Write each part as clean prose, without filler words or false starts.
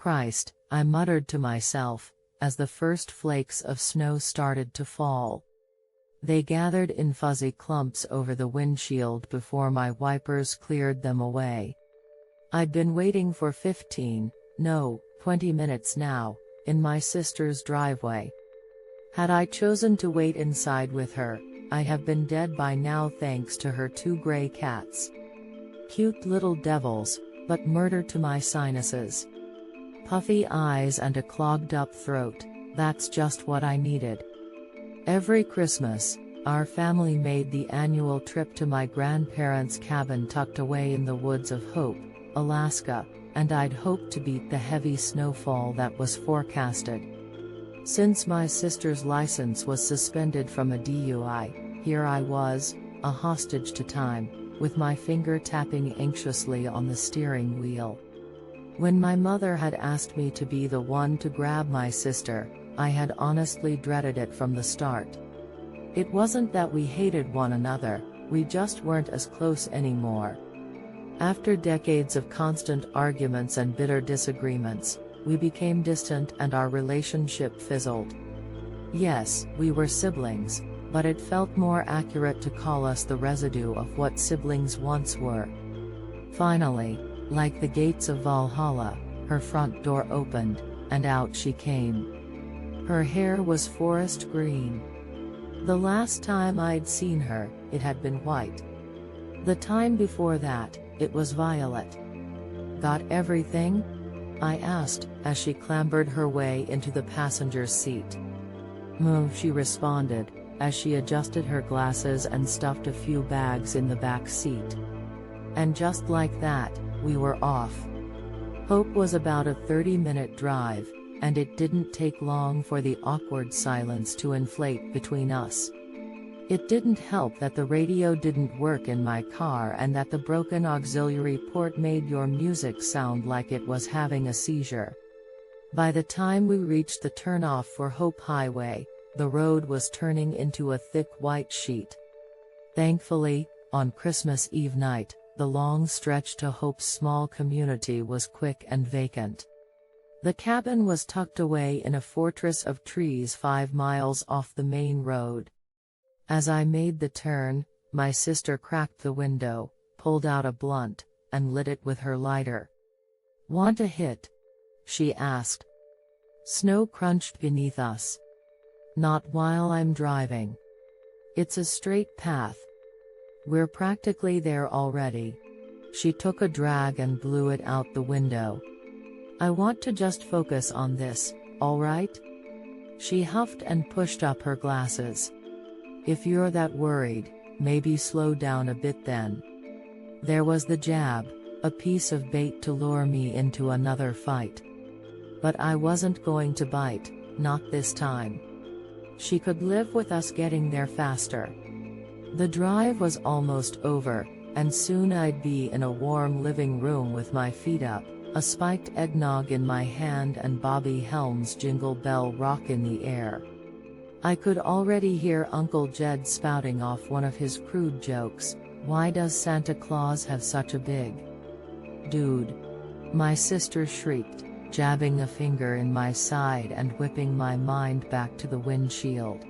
Christ, I muttered to myself, as the first flakes of snow started to fall. They gathered in fuzzy clumps over the windshield before my wipers cleared them away. I'd been waiting for 15, no, 20 minutes now, in my sister's driveway. Had I chosen to wait inside with her, I'd have been dead by now thanks to her 2 gray cats. Cute little devils, but murder to my sinuses. Puffy eyes and a clogged-up throat, that's just what I needed. Every Christmas, our family made the annual trip to my grandparents' cabin tucked away in the woods of Hope, Alaska, and I'd hoped to beat the heavy snowfall that was forecasted. Since my sister's license was suspended from a DUI, here I was, a hostage to time, with my finger tapping anxiously on the steering wheel. When my mother had asked me to be the one to grab my sister, I had honestly dreaded it from the start. It wasn't that we hated one another, we just weren't as close anymore. After decades of constant arguments and bitter disagreements, we became distant and our relationship fizzled. Yes, we were siblings, but it felt more accurate to call us the residue of what siblings once were. Finally, like the gates of Valhalla, her front door opened, and out she came. Her hair was forest green. The last time I'd seen her, it had been white. The time before that, it was violet. Got everything? I asked, as she clambered her way into the passenger's seat. Move, she responded, as she adjusted her glasses and stuffed a few bags in the back seat. And just like that, we were off. Hope was about a 30-minute drive, and it didn't take long for the awkward silence to inflate between us. It didn't help that the radio didn't work in my car and that the broken auxiliary port made your music sound like it was having a seizure. By the time we reached the turnoff for Hope Highway, the road was turning into a thick white sheet. Thankfully, on Christmas Eve night, the long stretch to Hope's small community was quick and vacant. The cabin was tucked away in a fortress of trees 5 miles off the main road. As I made the turn, my sister cracked the window, pulled out a blunt, and lit it with her lighter. "Want a hit?" she asked. Snow crunched beneath us. "Not while I'm driving. It's a straight path. We're practically there already." She took a drag and blew it out the window. "I want to just focus on this, alright?" She huffed and pushed up her glasses. "If you're that worried, maybe slow down a bit then." There was the jab, a piece of bait to lure me into another fight. But I wasn't going to bite, not this time. She could live with us getting there faster. The drive was almost over, and soon I'd be in a warm living room with my feet up, a spiked eggnog in my hand and Bobby Helms' Jingle Bell Rock in the air. I could already hear Uncle Jed spouting off one of his crude jokes, "Why does Santa Claus have such a big dude?" My sister shrieked, jabbing a finger in my side and whipping my mind back to the windshield.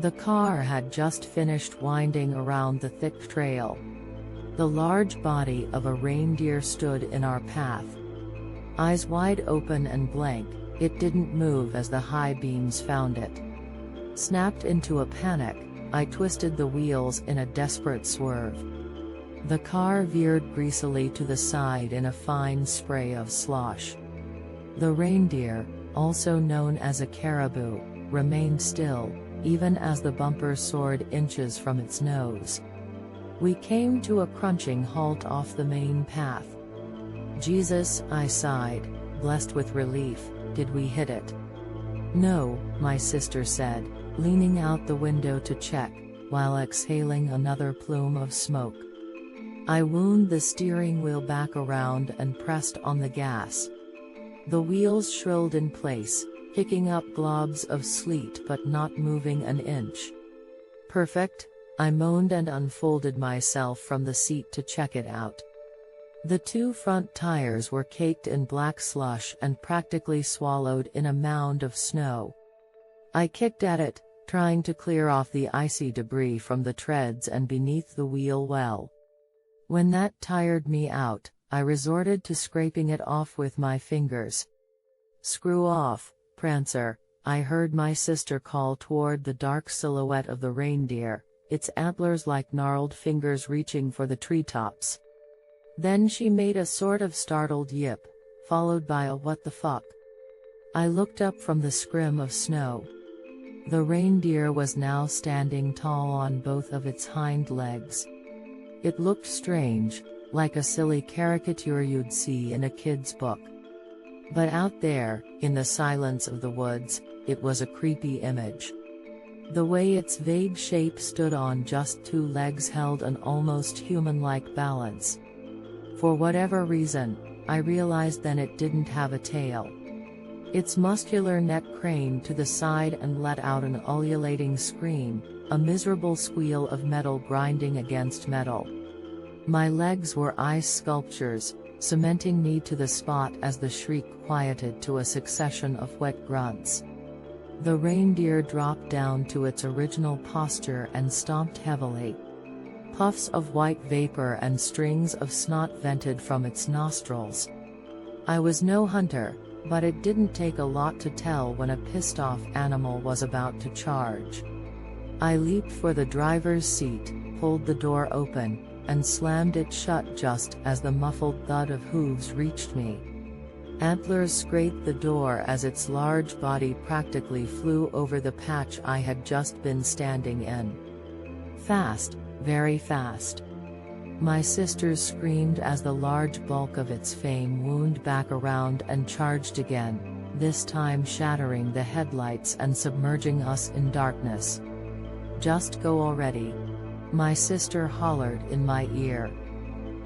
The car had just finished winding around the thick trail. The large body of a reindeer stood in our path. Eyes wide open and blank, it didn't move as the high beams found it. Snapped into a panic, I twisted the wheels in a desperate swerve. The car veered greasily to the side in a fine spray of slosh. The reindeer, also known as a caribou, remained still, even as the bumper soared inches from its nose. We came to a crunching halt off the main path. "Jesus," I sighed, blessed with relief, "did we hit it?" "No," my sister said, leaning out the window to check, while exhaling another plume of smoke. I wound the steering wheel back around and pressed on the gas. The wheels shrilled in place, kicking up globs of sleet but not moving an inch. "Perfect," I moaned and unfolded myself from the seat to check it out. The two front tires were caked in black slush and practically swallowed in a mound of snow. I kicked at it, trying to clear off the icy debris from the treads and beneath the wheel well. When that tired me out, I resorted to scraping it off with my fingers. "Screw off, Prancer," I heard my sister call toward the dark silhouette of the reindeer, its antlers like gnarled fingers reaching for the treetops. Then she made a sort of startled yip, followed by a "what the fuck?" I looked up from the scrim of snow. The reindeer was now standing tall on both of its hind legs. It looked strange, like a silly caricature you'd see in a kid's book. But out there, in the silence of the woods, it was a creepy image. The way its vague shape stood on just two legs held an almost human-like balance. For whatever reason, I realized then it didn't have a tail. Its muscular neck craned to the side and let out an ululating scream, a miserable squeal of metal grinding against metal. My legs were ice sculptures, cementing me to the spot as the shriek quieted to a succession of wet grunts. The reindeer dropped down to its original posture and stomped heavily. Puffs of white vapor and strings of snot vented from its nostrils. I was no hunter, but it didn't take a lot to tell when a pissed-off animal was about to charge. I leaped for the driver's seat, pulled the door open, and slammed it shut just as the muffled thud of hooves reached me. Antlers scraped the door as its large body practically flew over the patch I had just been standing in. Fast, very fast. My sisters screamed as the large bulk of its fame wound back around and charged again, this time shattering the headlights and submerging us in darkness. "Just go already," my sister hollered in my ear.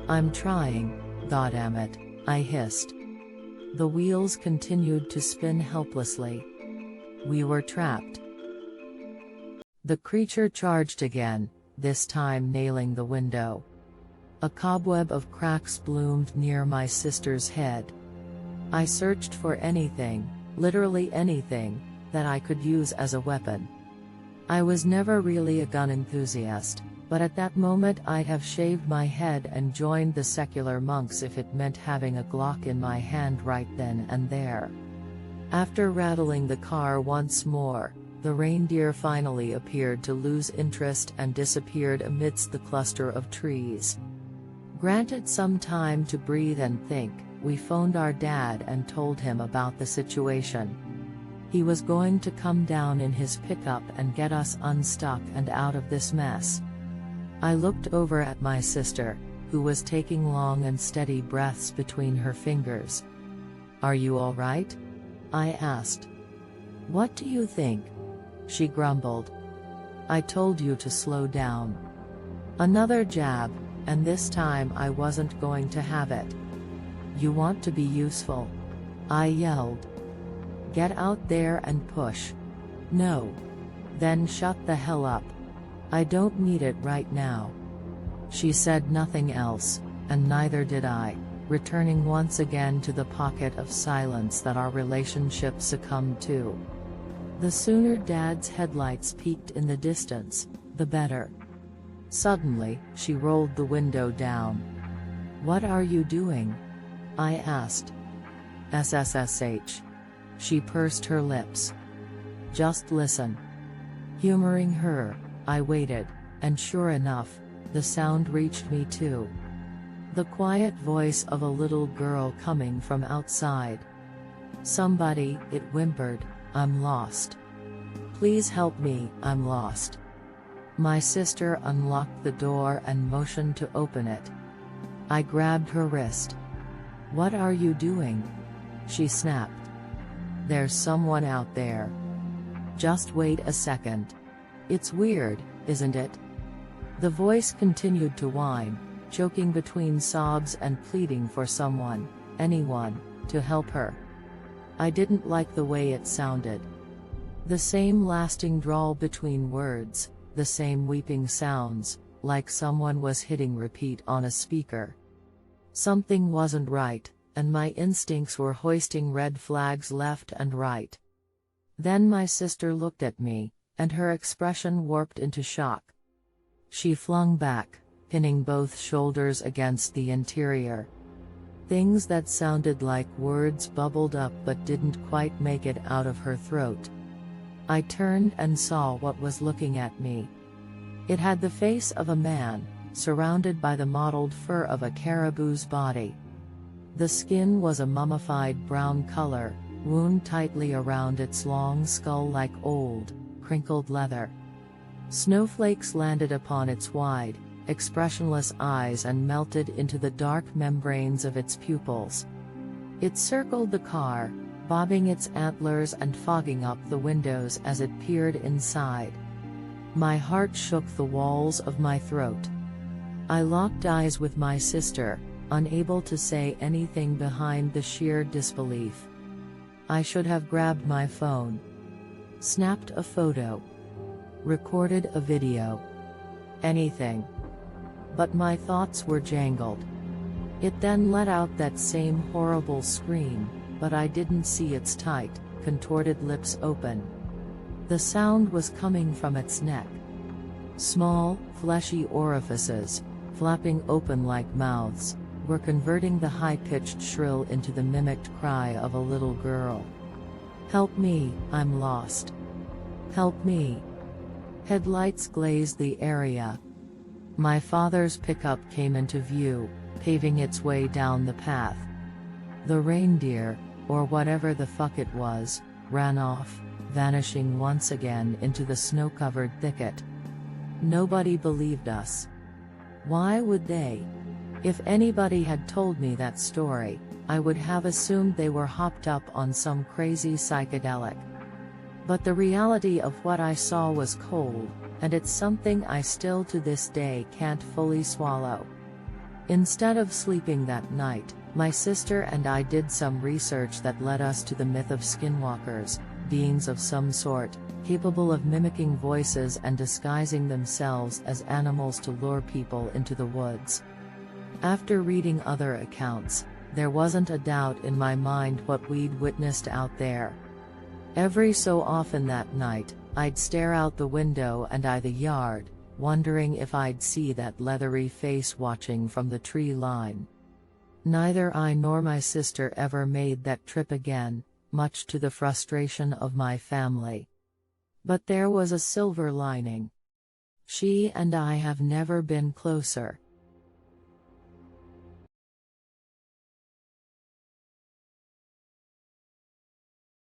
"I'm trying, goddammit," I hissed. The wheels continued to spin helplessly. We were trapped. The creature charged again, this time nailing the window. A cobweb of cracks bloomed near my sister's head. I searched for anything, literally anything, that I could use as a weapon. I was never really a gun enthusiast, but at that moment I'd have shaved my head and joined the secular monks if it meant having a Glock in my hand right then and there. After rattling the car once more, the reindeer finally appeared to lose interest and disappeared amidst the cluster of trees. Granted some time to breathe and think, we phoned our dad and told him about the situation. He was going to come down in his pickup and get us unstuck and out of this mess. I looked over at my sister, who was taking long and steady breaths between her fingers. "Are you all right?" I asked. "What do you think?" she grumbled. "I told you to slow down." Another jab, and this time I wasn't going to have it. "You want to be useful," I yelled. "Get out there and push." "No." "Then shut the hell up. I don't need it right now." She said nothing else, and neither did I, returning once again to the pocket of silence that our relationship succumbed to. The sooner Dad's headlights peeked in the distance, the better. Suddenly, she rolled the window down. "What are you doing?" I asked. "SSSH." She pursed her lips. "Just listen." Humoring her, I waited, and sure enough, the sound reached me too. The quiet voice of a little girl coming from outside. "Somebody," it whimpered, "I'm lost. Please help me, I'm lost." My sister unlocked the door and motioned to open it. I grabbed her wrist. "What are you doing?" she snapped. "There's someone out there. Just wait a second. It's weird, isn't it?" The voice continued to whine, choking between sobs and pleading for someone, anyone, to help her. I didn't like the way it sounded. The same lasting drawl between words, the same weeping sounds, like someone was hitting repeat on a speaker. Something wasn't right, and my instincts were hoisting red flags left and right. Then my sister looked at me, and her expression warped into shock. She flung back, pinning both shoulders against the interior. Things that sounded like words bubbled up but didn't quite make it out of her throat. I turned and saw what was looking at me. It had the face of a man, surrounded by the mottled fur of a caribou's body. The skin was a mummified brown color, wound tightly around its long skull like old, crinkled leather. Snowflakes landed upon its wide, expressionless eyes and melted into the dark membranes of its pupils. It circled the car, bobbing its antlers and fogging up the windows as it peered inside. My heart shook the walls of my throat. I locked eyes with my sister, unable to say anything behind the sheer disbelief. I should have grabbed my phone, snapped a photo, recorded a video. Anything. But my thoughts were jangled. It then let out that same horrible scream, but I didn't see its tight, contorted lips open. The sound was coming from its neck. Small, fleshy orifices, flapping open like mouths, were converting the high-pitched shrill into the mimicked cry of a little girl. "Help me, I'm lost. Help me." Headlights glazed the area. My father's pickup came into view, paving its way down the path. The reindeer, or whatever the fuck it was, ran off, vanishing once again into the snow-covered thicket. Nobody believed us. Why would they? If anybody had told me that story, I would have assumed they were hopped up on some crazy psychedelic. But the reality of what I saw was cold, and it's something I still to this day can't fully swallow. Instead of sleeping that night, my sister and I did some research that led us to the myth of skinwalkers, beings of some sort, capable of mimicking voices and disguising themselves as animals to lure people into the woods. After reading other accounts, there wasn't a doubt in my mind what we'd witnessed out there. Every so often that night, I'd stare out the window and eye the yard, wondering if I'd see that leathery face watching from the tree line. Neither I nor my sister ever made that trip again, much to the frustration of my family. But there was a silver lining. She and I have never been closer.